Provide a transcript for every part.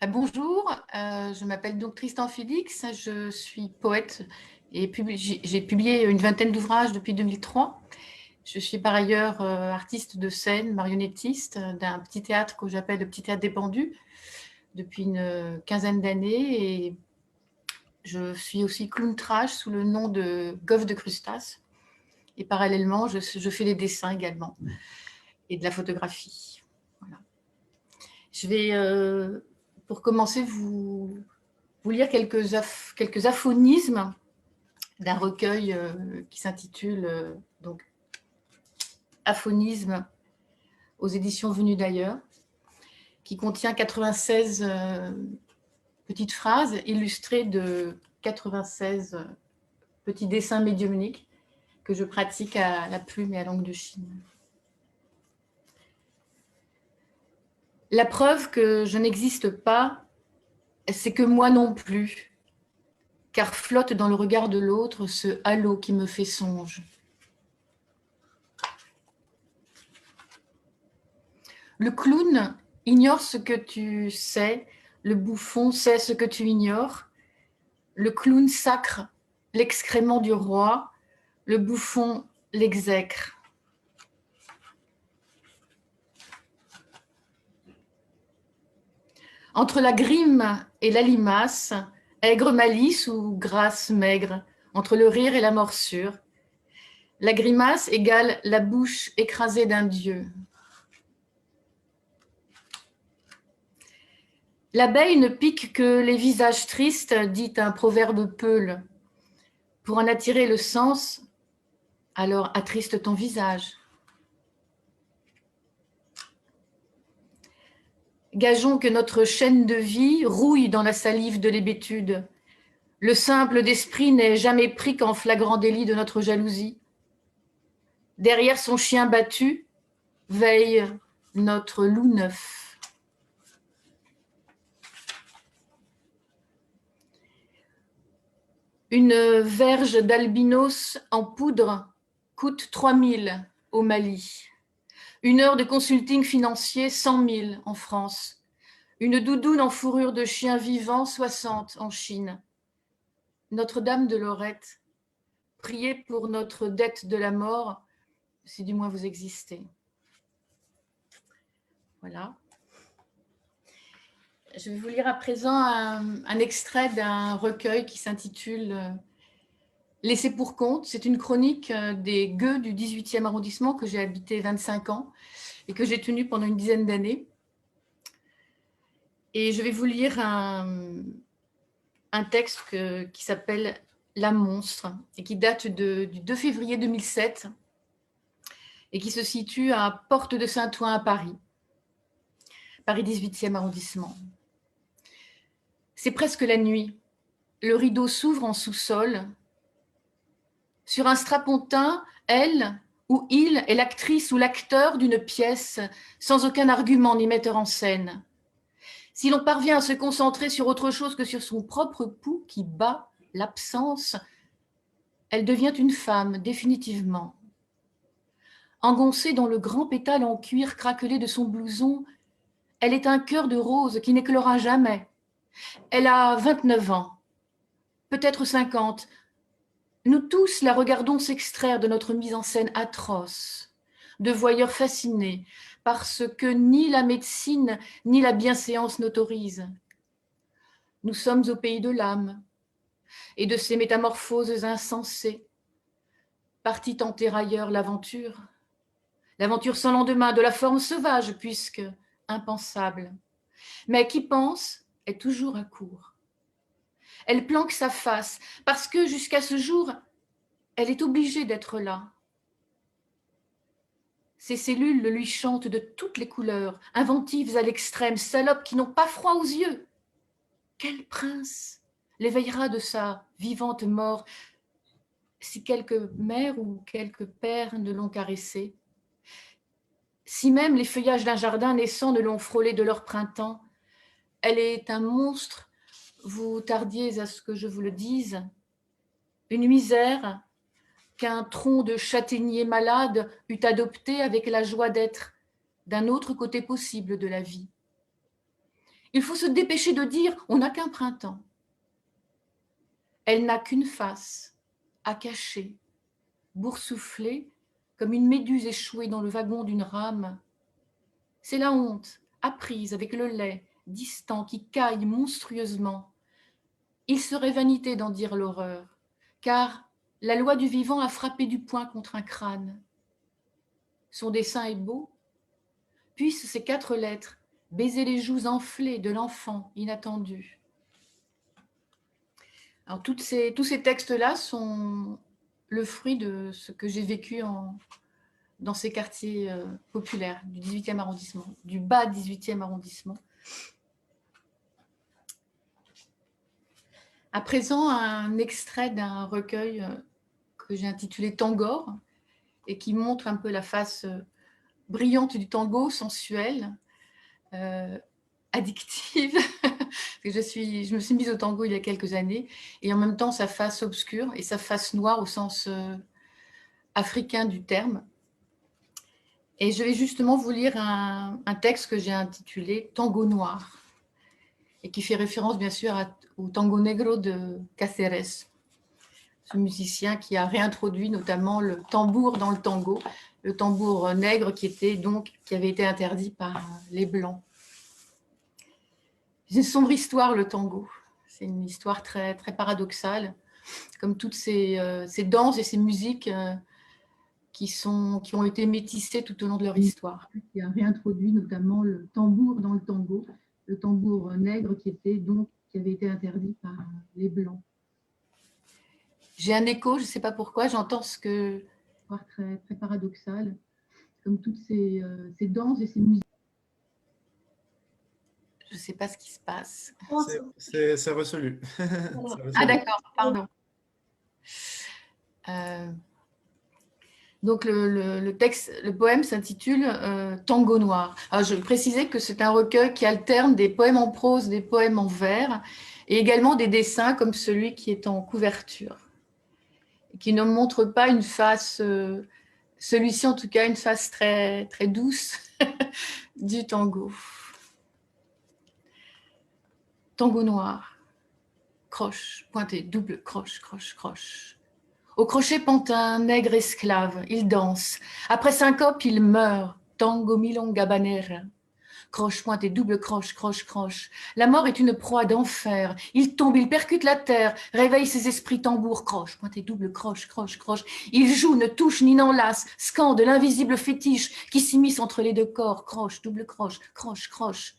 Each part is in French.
Bonjour, je m'appelle donc Tristan Félix, je suis poète et j'ai publié une vingtaine d'ouvrages depuis 2003. Je suis par ailleurs artiste de scène, marionnettiste d'un petit théâtre que j'appelle le Petit Théâtre des Pendus depuis une quinzaine d'années et je suis aussi clown trash sous le nom de Goff de Crustas et parallèlement je fais des dessins également et de la photographie. Voilà. Je vais pour commencer vous lire quelques aphonismes d'un recueil qui s'intitule donc Aphonismes aux éditions Venues d'ailleurs, qui contient 96 petites phrases illustrées de 96 petits dessins médiumniques que je pratique à la plume et à l'encre de Chine. La preuve que je n'existe pas, c'est que moi non plus, car flotte dans le regard de l'autre ce halo qui me fait songe. Le clown ignore ce que tu sais, le bouffon sait ce que tu ignores. Le clown sacre l'excrément du roi, le bouffon l'exècre. Entre la grime et la limace, aigre malice ou grâce maigre, entre le rire et la morsure, la grimace égale la bouche écrasée d'un dieu. L'abeille ne pique que les visages tristes, dit un proverbe peule. Pour en attirer le sens, alors attriste ton visage. Gageons que notre chaîne de vie rouille dans la salive de l'hébétude. Le simple d'esprit n'est jamais pris qu'en flagrant délit de notre jalousie. Derrière son chien battu veille notre loup neuf. Une verge d'albinos en poudre coûte 3000 au Mali. Une heure de consulting financier, 100 000 en France. Une doudoune en fourrure de chien vivant, 60 en Chine. Notre-Dame de Lorette, priez pour notre dette de la mort, si du moins vous existez. Voilà. Je vais vous lire à présent un extrait d'un recueil qui s'intitule Laissé pour compte. C'est une chronique des gueux du 18e arrondissement que j'ai habité 25 ans et que j'ai tenu pendant une dizaine d'années. Et je vais vous lire un texte qui s'appelle La monstre et qui date du 2 février 2007 et qui se situe à Porte de Saint-Ouen à Paris, Paris 18e arrondissement. C'est presque la nuit. Le rideau s'ouvre en sous-sol. Sur un strapontin, elle ou il est l'actrice ou l'acteur d'une pièce sans aucun argument ni metteur en scène. Si l'on parvient à se concentrer sur autre chose que sur son propre pouls qui bat l'absence, elle devient une femme, définitivement. Engoncée dans le grand pétale en cuir craquelé de son blouson, elle est un cœur de rose qui n'éclora jamais. Elle a 29 ans, peut-être 50. Nous tous la regardons s'extraire de notre mise en scène atroce, de voyeurs fascinés par ce que ni la médecine ni la bienséance n'autorisent. Nous sommes au pays de l'âme et de ces métamorphoses insensées. Partit tenter ailleurs l'aventure sans lendemain, de la forme sauvage puisque impensable. Mais qui pense est toujours à court. Elle planque sa face parce que jusqu'à ce jour, elle est obligée d'être là. Ses cellules lui chantent de toutes les couleurs, inventives à l'extrême, salopes qui n'ont pas froid aux yeux. Quel prince l'éveillera de sa vivante mort si quelque mère ou quelque père ne l'ont caressée? Si même les feuillages d'un jardin naissant ne l'ont frôlé de leur printemps, elle est un monstre, vous tardiez à ce que je vous le dise, une misère qu'un tronc de châtaignier malade eût adopté avec la joie d'être d'un autre côté possible de la vie. Il faut se dépêcher de dire « on n'a qu'un printemps ». Elle n'a qu'une face, à cacher, boursouflée, comme une méduse échouée dans le wagon d'une rame. C'est la honte, apprise avec le lait, distant, qui caille monstrueusement. Il serait vanité d'en dire l'horreur, car la loi du vivant a frappé du poing contre un crâne. Son dessin est beau. Puissent ces 4 lettres baiser les joues enflées de l'enfant inattendu. Alors, tous ces textes-là sont le fruit de ce que j'ai vécu dans ces quartiers populaires du 18e arrondissement, du bas 18e arrondissement. À présent, un extrait d'un recueil que j'ai intitulé Tangor et qui montre un peu la face brillante du tango, sensuelle, addictive. Je me suis mise au tango il y a quelques années, et en même temps sa face obscure et sa face noire au sens africain du terme. Et je vais justement vous lire un texte que j'ai intitulé Tango noir, et qui fait référence bien sûr au tango negro de Cáceres, ce musicien qui a réintroduit notamment le tambour dans le tango, le tambour nègre qui avait été interdit par les Blancs. C'est une sombre histoire, le tango. C'est une histoire très, très paradoxale, comme toutes ces danses et ces musiques qui ont été métissées tout au long de leur histoire. Qui a réintroduit notamment le tambour dans le tango, le tambour nègre qui avait été interdit par les Blancs. J'ai un écho, je ne sais pas pourquoi, j'entends ce que... Très, très paradoxale, comme toutes ces danses et ces musiques. Je ne sais pas ce qui se passe. C'est résolu. Ah d'accord, pardon. Donc le poème s'intitule Tango noir. Alors je précisais que c'est un recueil qui alterne des poèmes en prose, des poèmes en vers, et également des dessins comme celui qui est en couverture, qui ne montre pas une face, celui-ci en tout cas, une face très, très douce du tango. Tango noir, croche, pointé, double, croche, croche, croche. Au crochet pend un nègre esclave, il danse. Après syncope, il meurt. Tango milonga banera. Croche, pointé, double croche, croche, croche. La mort est une proie d'enfer. Il tombe, il percute la terre, réveille ses esprits tambours. Croche, pointé, double croche, croche, croche. Il joue, ne touche ni n'enlace, scande l'invisible fétiche qui s'immisce entre les deux corps. Croche, double croche, croche, croche.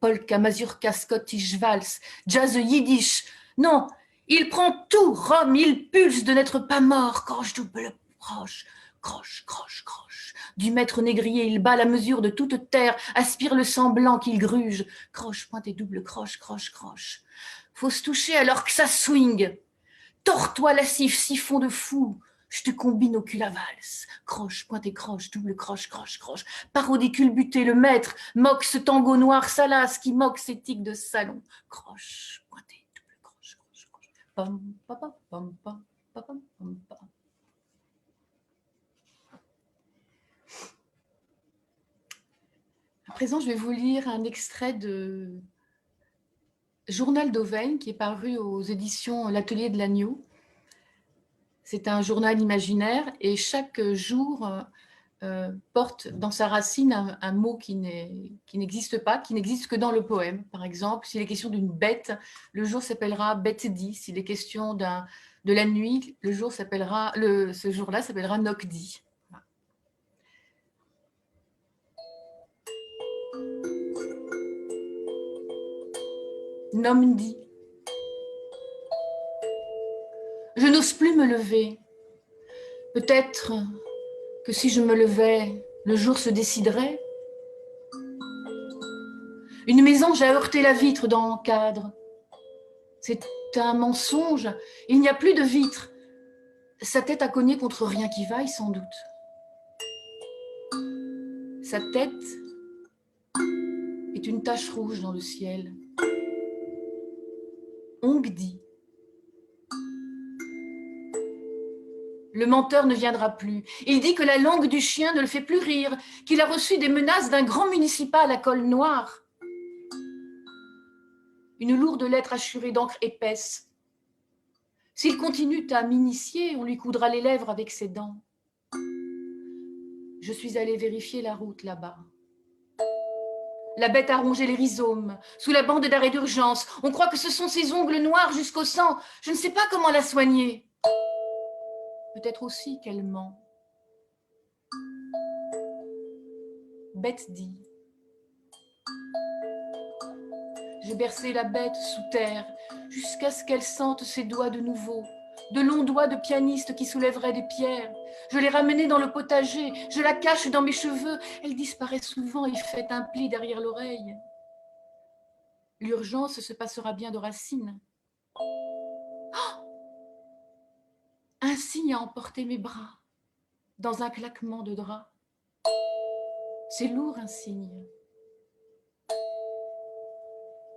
Polka, mazurka, scottish, valse, jazz yiddish. Non, il prend tout, Rome, il pulse de n'être pas mort. Croche, double croche, croche, croche, croche. Du maître négrier, il bat la mesure de toute terre, aspire le sang blanc qu'il gruge. Croche, pointe et double croche, croche, croche. Faut se toucher alors que ça swing. Tords-toi, lascif, siphon de fou. Je te combine au cul à valse. Croche, pointe et croche, double croche, croche, croche. Parodie culbuté, le maître moque ce tango noir salace qui moque ses tics de salon. Croche, pointe et double croche, croche, croche. Pam, pam, pam, pam, pam, pam, pam, pam. À présent, je vais vous lire un extrait de Journal d'Auvergne qui est paru aux éditions L'Atelier de l'Agneau. C'est un journal imaginaire et chaque jour porte dans sa racine un mot qui n'existe pas, qui n'existe que dans le poème. Par exemple, s'il est question d'une bête, le jour s'appellera Bête-di. S'il est question de la nuit, ce jour-là s'appellera Nocdi. Voilà. Nomdi. Je n'ose plus me lever. Peut-être que si je me levais, le jour se déciderait. Une mésange a heurté la vitre dans l'encadre. C'est un mensonge. Il n'y a plus de vitre. Sa tête a cogné contre rien qui vaille, sans doute. Sa tête est une tache rouge dans le ciel. Ongdi. Le menteur ne viendra plus. Il dit que la langue du chien ne le fait plus rire, qu'il a reçu des menaces d'un grand municipal à col noir. une lourde lettre hachurée d'encre épaisse. S'il continue à m'initier, on lui coudra les lèvres avec ses dents. Je suis allée vérifier la route là-bas. La bête a rongé les rhizomes, sous la bande d'arrêt d'urgence. On croit que ce sont ses ongles noirs jusqu'au sang. Je ne sais pas comment la soigner. Peut-être aussi qu'elle ment. Bête dit. J'ai bercé la bête sous terre, jusqu'à ce qu'elle sente ses doigts de nouveau, de longs doigts de pianiste qui soulèveraient des pierres. Je l'ai ramenée dans le potager, je la cache dans mes cheveux. Elle disparaît souvent et fait un pli derrière l'oreille. L'urgence se passera bien de racines. Un signe a emporté mes bras, dans un claquement de drap. C'est lourd un signe.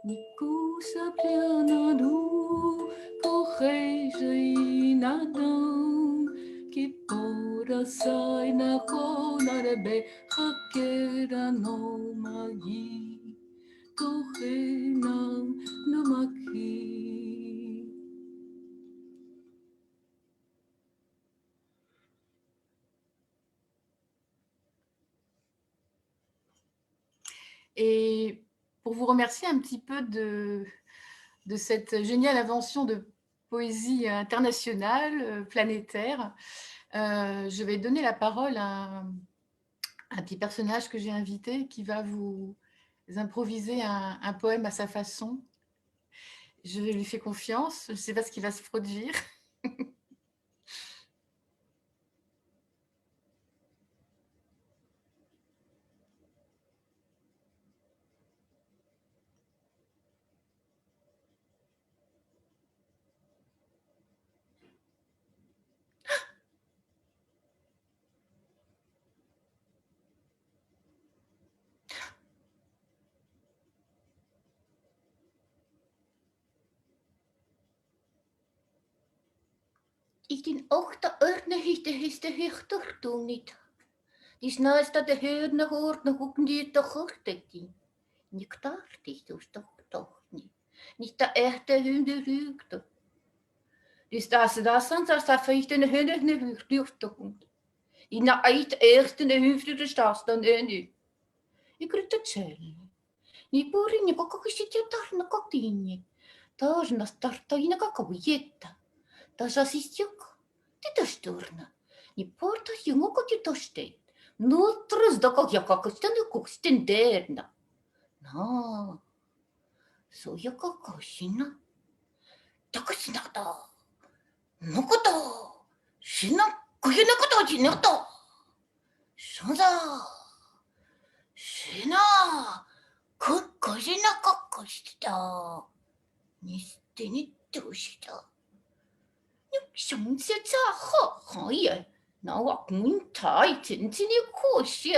Niku saprianadu koheji nadam kipora sai na konarebe hakera no magi kohena no maki. Et pour vous remercier un petit peu de cette géniale invention de poésie internationale, planétaire, je vais donner la parole à un petit personnage que j'ai invité qui va vous improviser un poème à sa façon. Je lui fais confiance, je ne sais pas ce qui va se produire. Ich den ochter örne histe hichtor niet. Die snaista de hörne hoort nog ook niet de gorteti. Niet tartig dus toch niet. Niet de echte hunde ruikte. Dus dat zijn feite de hunde ruikte komt. Die na uit eerste de hufte de staat dan nu. Ik rukt het zelf. Niet boerin je kokokisje tar na koktinie. Daar na starta in een kakabujetta. Daar is juk. Dit is turna. Не порта юнгоко ти тоште. Нутрус доко якакостен костен дерна. На. Со якакошина. Такосината. Нокото. Шина куйна кото жинато. Шода. Шина. Кокошина какошта. Нисте ни тушita. 熊在这好好耶，那我公太真正的可惜，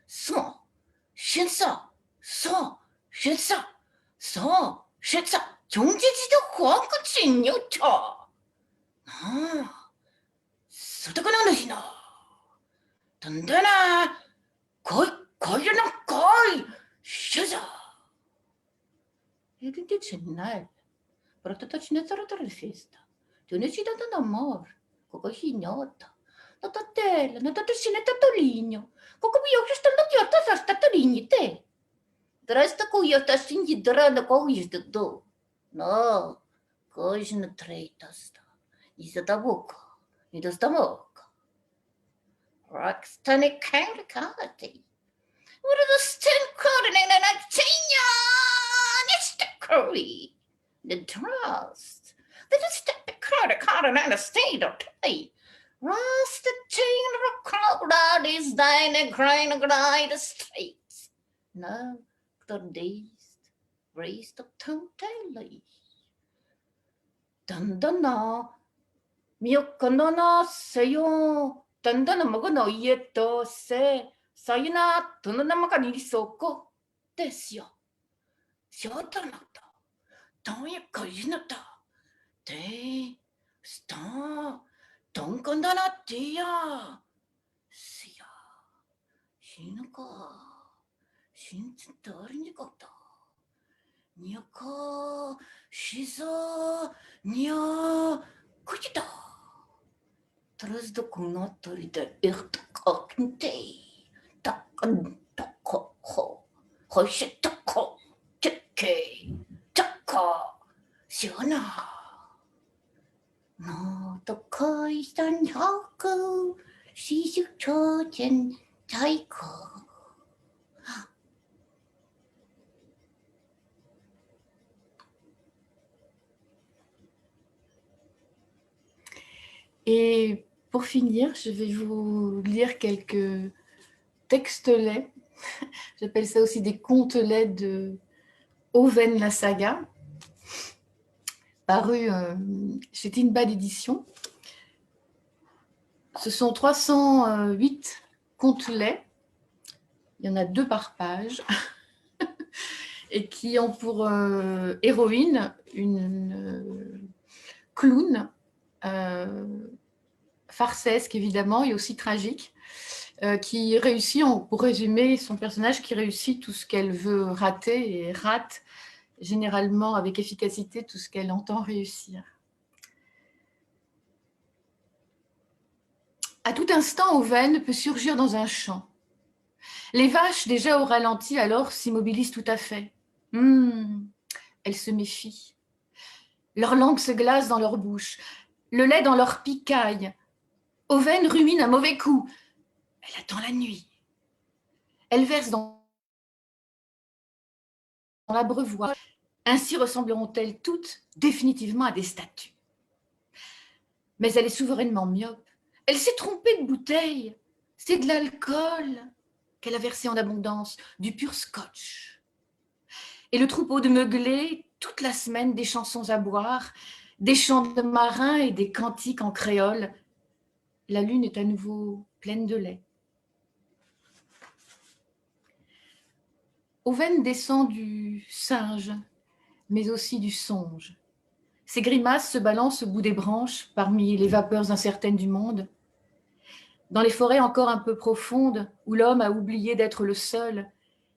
上先生上先生上先生，穷姐姐的黄个真牛叉，啊，そだからの日な、なんだな、来いやな来い、しゃじゃ。Ele te cennar, para te tacina tarata festa. Tu ne ci data d'amor, coco signota. La tatella, la tatacina tatoligno. Coco io che sta notiota sa statoligni te. Dresta co io sta singi drana co is de do. No, cois na treita sta. Isa da boca, ni da sta moca. Rockstane cancati. What are the stin coding in an actina? Nista curry. The trust. The step card and a state of play. Rust the chain of crowd is thine and grind a glide straight. No, the dazed, raised of tongue daily. Dandana, miyokanana seyo, dandana magano yeto se, sayuna, tunanamaka nisoko, desyo. Shotanata, toya kajinata. 네, 스타, 동건다나 띠야, 시야, 신우가, 신진 다른이 같다. Nyaka, Shiza, Nya, Kuchita. Terus dokuna terida irtakaknte. Takan takako. Hoshitako. Teke. Taka. Shiona. No tokai san haku. Shishu chojen taiko. Et pour finir, je vais vous lire quelques textelets. J'appelle ça aussi des contelets de Oven la saga, paru chez Tinbad Édition. Ce sont 308 contelets, il y en a 2 par page, et qui ont pour héroïne une clown, farcesque évidemment, et aussi tragique, qui réussit, pour résumer son personnage, qui réussit tout ce qu'elle veut rater et rate généralement avec efficacité tout ce qu'elle entend réussir. À tout instant, Oven peut surgir dans un champ. Les vaches, déjà au ralenti, alors s'immobilisent tout à fait. Elles se méfient. Leur langue se glace dans leur bouche, le lait dans leur picaille. Oven rumine un mauvais coup. Elle attend la nuit. Elle verse dans l'abreuvoir. Ainsi ressembleront-elles toutes définitivement à des statues. Mais elle est souverainement myope. Elle s'est trompée de bouteille. C'est de l'alcool qu'elle a versé en abondance, du pur scotch. Et le troupeau de meuglés, toute la semaine, des chansons à boire, des chants de marins et des cantiques en créole. La lune est à nouveau pleine de lait. Oven descend du singe, mais aussi du songe. Ses grimaces se balancent au bout des branches, parmi les vapeurs incertaines du monde. Dans les forêts encore un peu profondes, où l'homme a oublié d'être le seul,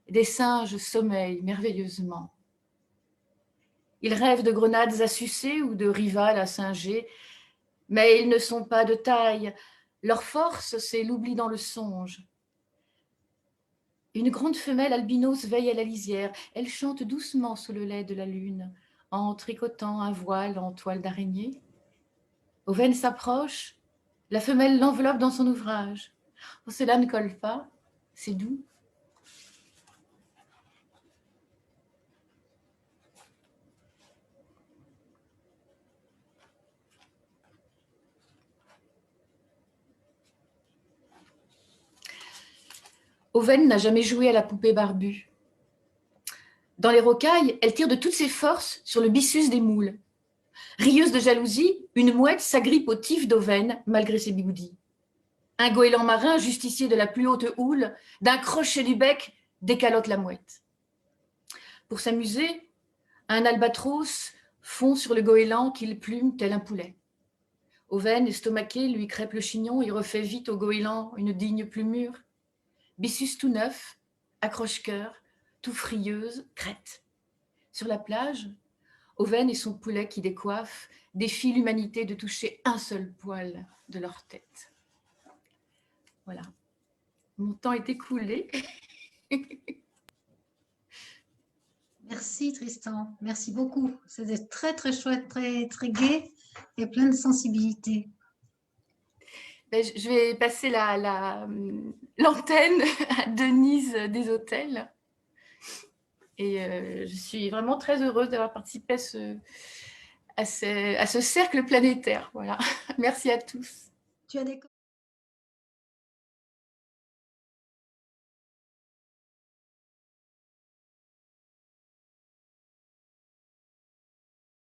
des singes sommeillent merveilleusement. Ils rêvent de grenades à sucer ou de rivales à singer, mais ils ne sont pas de taille. Leur force, c'est l'oubli dans le songe. Une grande femelle albinos veille à la lisière. Elle chante doucement sous le lait de la lune, en tricotant un voile en toile d'araignée. Oven s'approche, la femelle l'enveloppe dans son ouvrage. Oh, cela ne colle pas, c'est doux. Oven n'a jamais joué à la poupée barbue. Dans les rocailles, elle tire de toutes ses forces sur le byssus des moules. Rieuse de jalousie, une mouette s'agrippe au tif d'Oven malgré ses bigoudis. Un goéland marin, justicier de la plus haute houle, d'un crochet du bec, décalote la mouette. Pour s'amuser, un albatros fond sur le goéland qu'il plume tel un poulet. Oven, estomaqué, lui crêpe le chignon et refait vite au goéland une digne plumure. Byssus tout neuf, accroche-cœur, tout frieuse, crête. Sur la plage, Oven et son poulet qui décoiffe défient l'humanité de toucher un seul poil de leur tête. Voilà. Mon temps est écoulé. Merci Tristan, merci beaucoup. C'était très très chouette, très très gai et plein de sensibilité. Ben, je vais passer l'antenne à Denise des Hôtels. Et je suis vraiment très heureuse d'avoir participé à ce cercle planétaire. Voilà. Merci à tous. Tu as des